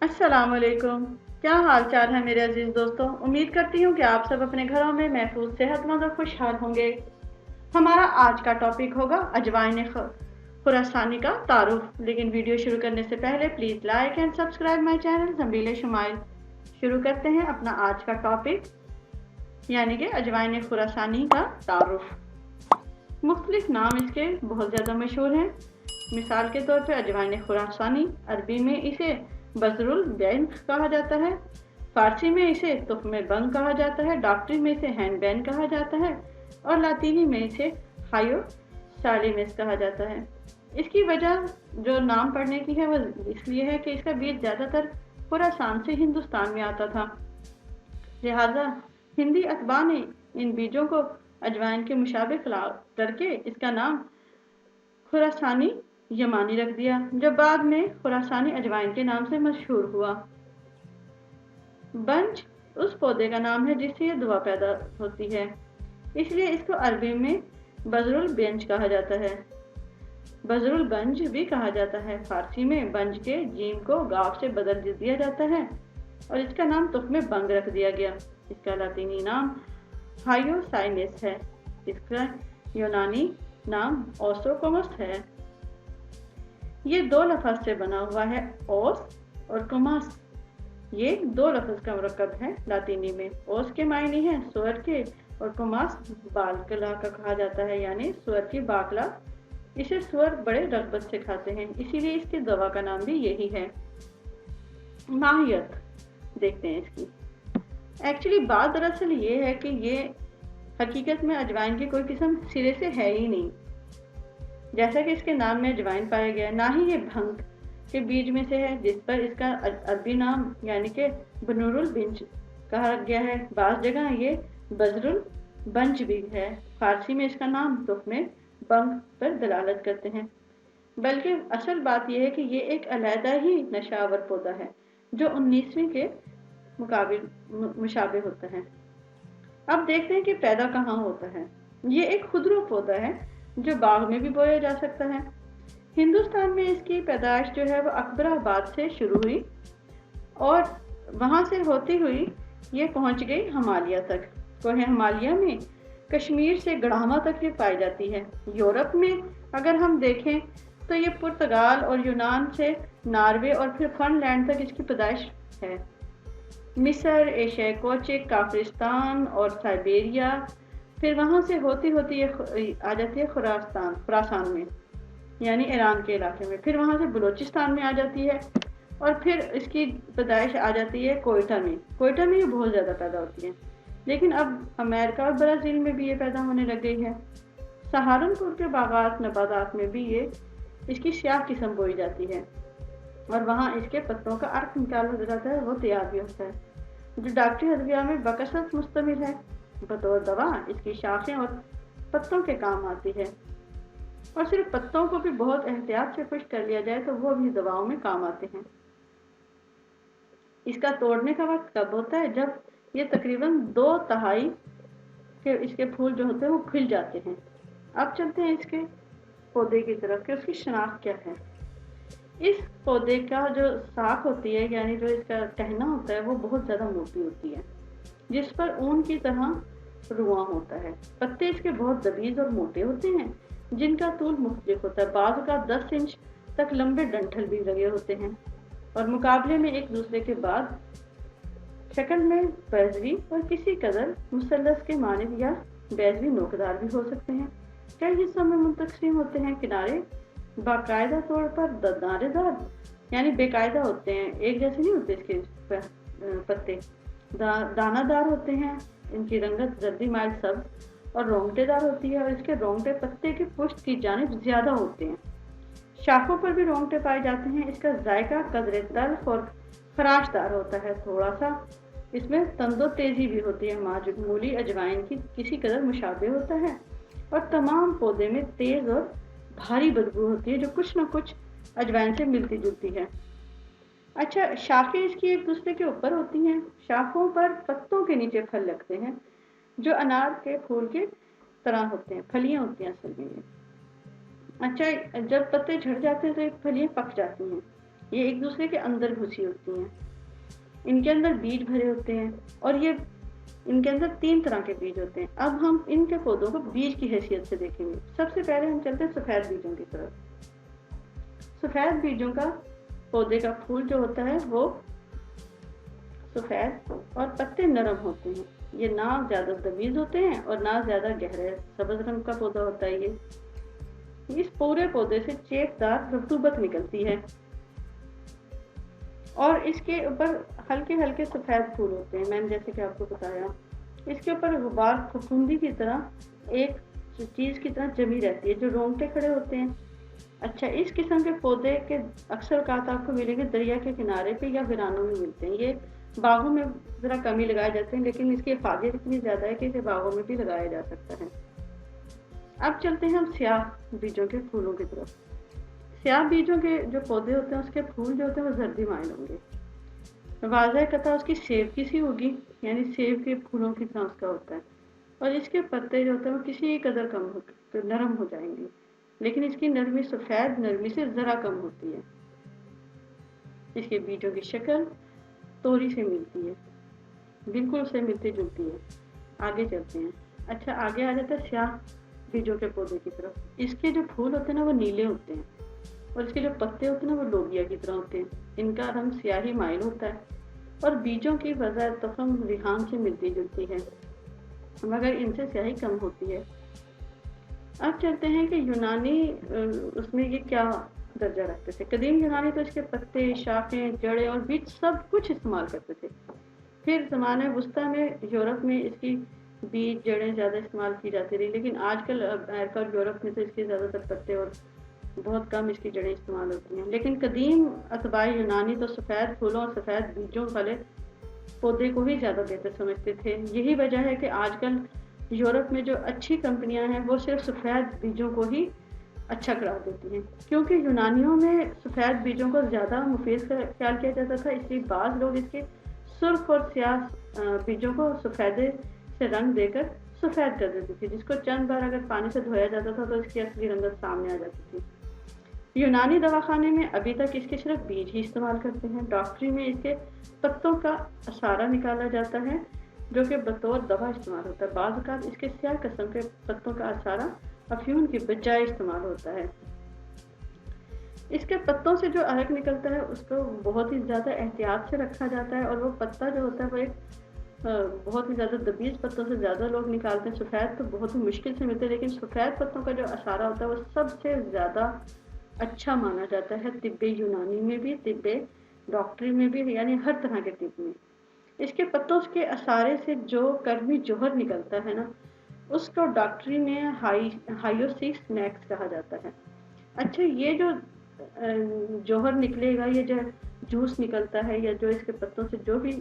अस्सलाम वालेकुम। क्या हाल चाल है मेरे अजीज दोस्तों। उम्मीद करती हूँ कि आप सब अपने घरों में महफूज, सेहतमंद और खुशहाल होंगे। हमारा आज का टॉपिक होगा अजवाइन खुरासानी का तारुफ। लेकिन वीडियो शुरू करने से पहले please like and subscribe my channel जंबील शुमाइल। शुरू करते हैं अपना आज का टॉपिक, यानी कि अजवाइन खुरासानी का तारुफ। मुख्तलिफ नाम इसके बहुत ज़्यादा मशहूर हैं। मिसाल के तौर पर अजवाइन खुरासानी, अरबी में इसे बजरुल बैन कहा जाता है, फारसी में इसे तुख्मे बंग कहा जाता है, डॉक्टरी में इसे हैंडबैन कहा जाता है और लातीनी में इसे हायो सालिमिस कहा जाता है। इसकी वजह जो नाम पढ़ने की है वो इसलिए है कि इसका बीज ज़्यादातर खुरासान से हिंदुस्तान में आता था, लिहाजा हिंदी अतबा ने इन बीजों को अजवाइन के मुशाबे करके इसका नाम खुरासानी यमानी रख दिया, जो बाद में खुरासानी अजवाइन के नाम से मशहूर हुआ। बंज उस पौधे का नाम है जिससे यह दवा पैदा होती है, इसलिए इसको अरबी में बजरुल बेंज कहा जाता है। बजरुल बंज भी कहा जाता है। फारसी में बंज के जीम को गाफ से बदल दिया जाता है और इसका नाम तुख्मे बंग रख दिया गया। इसका लातीनी नाम हायोसाइनेस है। इसका यूनानी नाम ओस्ट्रोकोमस है। ये दो लफ्ज़ से बना हुआ है, ओस और कोमास। ये दो लफ्ज़ का मुरक्कब है। लातीनी में ओस के मायने हैं सुअर के और कोमास बाकला का कहा जाता है, यानी सुअर की बाकला। इसे सुअर बड़े रगबत से खाते हैं, इसीलिए इसकी दवा का नाम भी यही है। माहियत देखते हैं इसकी। एक्चुअली बात दरअसल ये है कि ये हकीकत में अजवाइन की कोई किस्म सिरे से है ही नहीं, जैसा कि इसके नाम में अजवाइन पाया गया। ना ही ये भंग के बीज में से है, जिस पर इसका अरबी नाम यानी कि बनूरुल बिंज कहा गया है। बाज़ जगह ये बजरुल बंज भी है। फारसी में इसका नाम तुख्मे बंग पर दलालत करते हैं, बल्कि असल बात यह है कि ये एक अलहदा ही नशावर पौधा है जो 19वीं के मुशाबे होता है। अब देखते हैं कि पैदा कहाँ होता है। ये एक खुदरू पौधा है जो बाग में भी बोया जा सकता है। हिंदुस्तान में इसकी पैदाइश जो है वो अकबराबाद से शुरू हुई और वहाँ से होती हुई ये पहुँच गई हिमालय तक। कोहे हिमालय में कश्मीर से गढ़ावा तक ये पाई जाती है। यूरोप में अगर हम देखें तो ये पुर्तगाल और यूनान से नॉर्वे और फिर फिनलैंड तक इसकी पैदाइश है। मिस्र, एशिया कोचिक, काफरिस्तान और साइबेरिया, फिर वहाँ से होती होती ये आ जाती है खुरासान में, यानी ईरान के इलाके में। फिर वहाँ से बलूचिस्तान में आ जाती है और फिर इसकी पैदाइश आ जाती है कोयटा में। कोयटा में ये बहुत ज़्यादा पैदा होती है, लेकिन अब अमेरिका और ब्राज़ील में भी ये पैदा होने लग गई है। सहारनपुर के बागात नबातात में भी ये इसकी स्याह किस्म बोई जाती है और वहाँ इसके पत्तों का अर्क निकाला जाता है, वो तैयार भी होता है, जो डॉक्टरी अदविया में बकसरत मुश्तमिल है। बतौर दवा इसकी शाखें और पत्तों के काम आती है, और सिर्फ पत्तों को भी बहुत एहतियात से खुश्क कर लिया जाए तो वो भी दवाओं में काम आते हैं। इसका तोड़ने का वक्त कब होता है? जब ये तकरीबन 2/3 के इसके फूल जो होते हैं वो खिल जाते हैं। अब चलते हैं इसके पौधे की तरफ कि उसकी शनाख्त क्या है। इस पौधे का जो साख होती है, यानी जो इसका टहना होता है, वो बहुत ज़्यादा मोटी होती है, जिस पर ऊन की तरह रुआं होता है। पत्ते इसके बहुत दबीज और मोटे होते हैं, जिनका तूल मुख्तलिफ होता है। बाज़ का 10 इंच तक लंबे डंठल भी लगे होते हैं और मुकाबले में एक दूसरे के बाद शक्ल में बैजवी और किसी कदर मुसल्लस के मानिद या बैजवी नोकदार भी हो सकते हैं। कई हिस्सों में मुंतकसिम होते हैं। किनारे बाकायदा तौर पर दानेदार यानी बेकायदा होते हैं, एक जैसे नहीं होते इसके पत्ते, दानादार होते हैं। इनकी रंगत जल्दी माइल सब्ज और रोंगटेदार होती है और इसके रोंगटे पत्ते की पुष्ट की जानिब ज्यादा होते हैं। शाखों पर भी रोंगटे पाए जाते हैं। इसका जायका कदरे तल्ख और खराशदार होता है। थोड़ा सा इसमें तंदो तेजी भी होती है। मामूली अजवाइन की किसी कदर मुशाबे होता है और तमाम पौधे में तेज और भारी बदबू होती है जो कुछ न कुछ अजवाइन से मिलती जुलती है। अच्छा, शाखें इसकी एक दूसरे के ऊपर होती हैं। शाखों पर पत्तों के नीचे फल लगते हैं जो अनार के फूल के तरह होते हैं। फलियां होती हैं असल में। अच्छा, जब पत्ते झड़ जाते हैं तो ये फलियां पक जाती हैं ये एक दूसरे के अंदर घुसी होती हैं, इनके अंदर बीज भरे होते हैं और ये इनके अंदर 3 तरह के बीज होते हैं। अब हम इनके पौधों को बीज की हैसियत से देखेंगे। सबसे पहले हम चलते हैं सफ़ेद बीजों की तरफ। सफ़ेद बीजों का पौधे का फूल जो होता है वो सफ़ेद और पत्ते नरम होते हैं। ये ना ज़्यादा दबीज होते हैं और ना ज़्यादा गहरे सब्ज रंग का पौधा होता है ये। इस पूरे पौधे से चेपदार रतूबत निकलती है और इसके ऊपर हल्के हल्के सफ़ेद फूल होते हैं। मैंने जैसे कि आपको बताया, इसके ऊपर गुबार फफूंदी की तरह एक चीज़ की तरह जमी रहती है जो रोंगटे खड़े होते हैं। अच्छा, इस किस्म के पौधे के अक्सर कात आपको मिलेंगे दरिया के किनारे पे या वीरानों में मिलते हैं। ये बागों में ज़रा कम ही लगाए जाते हैं, लेकिन इसकी हिफाजत इतनी ज़्यादा है कि इसे बागों में भी लगाया जा सकता है। अब चलते हैं हम स्याह बीजों के फूलों की तरफ। स्याह बीजों के जो पौधे होते हैं उसके फूल जो होते हैं वो जर्दी माइल होंगे। वाज़ह कथा उसकी सेब की सी होगी, यानी सेब के फूलों की तरह उसका होता है। और इसके पत्ते जो होते हैं वो किसी कदर कम हो तो नरम हो जाएंगे, लेकिन इसकी नरमी सफ़ेद नरमी से ज़रा कम होती है। इसके बीजों की शक्ल तोरी से मिलती है, बिल्कुल उससे मिलती जुलती है। आगे चलते हैं। अच्छा, आगे आ जाता है स्याह बीजों के पौधे की तरफ। इसके जो फूल होते हैं ना वो नीले होते हैं और इसके जो पत्ते होते हैं ना वो लोबिया की तरह होते हैं। इनका रंग स्याही माइल होता है और बीजों की वजह तफम रिहान से मिलती जुलती है, मगर इनसे स्याही कम होती है। अब चलते हैं कि यूनानी उसमें ये क्या दर्जा रखते थे। कदीम यूनानी तो इसके पत्ते, शाखें, जड़ें और बीज सब कुछ इस्तेमाल करते थे। फिर ज़माने वस्ता में यूरोप में इसकी बीज जड़ें ज़्यादा इस्तेमाल की जाती रही, लेकिन आजकल अमेरिका और यूरोप में तो इसके ज़्यादातर पत्ते और बहुत कम इसकी जड़ें इस्तेमाल होती हैं। लेकिन कदीम अतबाई यूनानी तो सफ़ेद फूलों और सफ़ेद बीजों वाले पौधे को ही ज़्यादा बेहतर समझते थे। यही वजह है कि आजकल यूरोप में जो अच्छी कंपनियां हैं वो सिर्फ सफ़ेद बीजों को ही अच्छा करार देती हैं, क्योंकि यूनानियों में सफ़ेद बीजों को ज़्यादा मुफीद ख्याल किया जाता था। इसलिए बाज़ लोग इसके सुर्ख और स्याह बीजों को सफ़ेदे से रंग देकर सफ़ेद कर देती थी, जिसको चंद बार अगर पानी से धोया जाता था तो इसकी असली रंगत सामने आ जाती थी। यूनानी दवाखाने में अभी तक इसके सिर्फ बीज ही इस्तेमाल करते हैं। डॉक्टरी में इसके पत्तों का असारा निकाला जाता है जो कि बतौर दवा इस्तेमाल होता है। बाज़ औक़ात इसके स्याह किस्म के पत्तों का असारा अफ्यून की बजाय इस्तेमाल होता है। इसके पत्तों से जो अरक निकलता है उसको बहुत ही ज़्यादा एहतियात से रखा जाता है और वो पत्ता जो होता है वो एक बहुत ही ज़्यादा दबीज पत्तों से ज़्यादा लोग निकालते हैं। सफ़ेद तो बहुत ही मुश्किल से मिलते हैं, लेकिन सफ़ेद पत्तों का जो असारा होता है वो सबसे ज़्यादा अच्छा माना जाता है तिब्बे यूनानी में भी, तिब्बे डॉक्टरी में भी, यानी हर तरह के तिब में। इसके पत्तों के असारे से जो कर्मी जोहर निकलता है ना, उसको डॉक्टरी में हाइयोसिस मैक्स कहा जाता है। अच्छा, ये जो जोहर निकलेगा, ये जो जूस निकलता है या जो इसके पत्तों से जो भी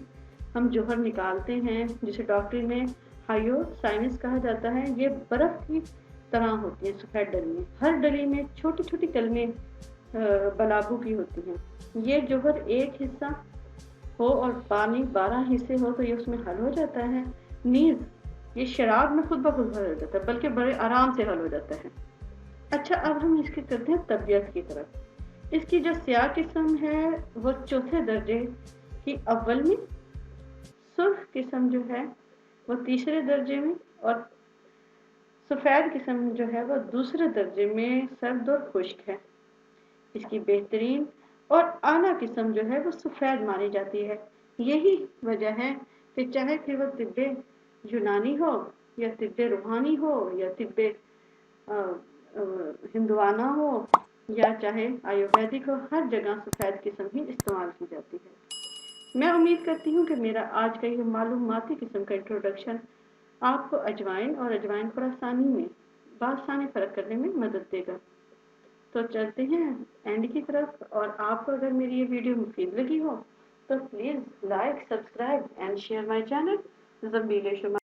हम जोहर निकालते हैं जिसे डॉक्टरी में हाइयोसाइनस कहा जाता है, ये बर्फ़ की तरह होती है। सफ़ेद डली, हर डली में छोटी छोटी कलमें बलाबू की होती हैं। ये जोहर एक हिस्सा हो और पानी 12 हिस्से हो तो ये उसमें हल हो जाता है। नीज़ ये शराब में खुद ब खुद हल हो जाता है, बल्कि बड़े आराम से हल हो जाता है। अच्छा, अब हम इसकी करते हैं तबीयत की तरफ। इसकी जो स्याह किस्म है वो चौथे दर्जे की अव्वल में, सुर्ख किस्म जो है वो तीसरे दर्जे में और सफ़ेद किस्म जो है वो दूसरे दर्जे में सर्द और खुश्क है। इसकी बेहतरीन और आला किस्म जो है वो सफ़ेद मानी जाती है। यही वजह है कि चाहे फिर वो तिब्बे यूनानी हो या तिब्बे रूहानी हो या तिब्बे हिंदुआना हो या चाहे आयुर्वेदिक हो, हर जगह सफ़ेद किस्म ही इस्तेमाल की जाती है। मैं उम्मीद करती हूँ कि मेरा आज का ये मालूमाती किस्म का इंट्रोडक्शन आपको अजवाइन और अजवाइन फ़रासानी में बासानी फ़र्क करने में मदद देगा। तो चलते हैं एंड की तरफ, और आपको अगर मेरी ये वीडियो मुफीद लगी हो तो please like, subscribe and share my channel ज़मील शुमा।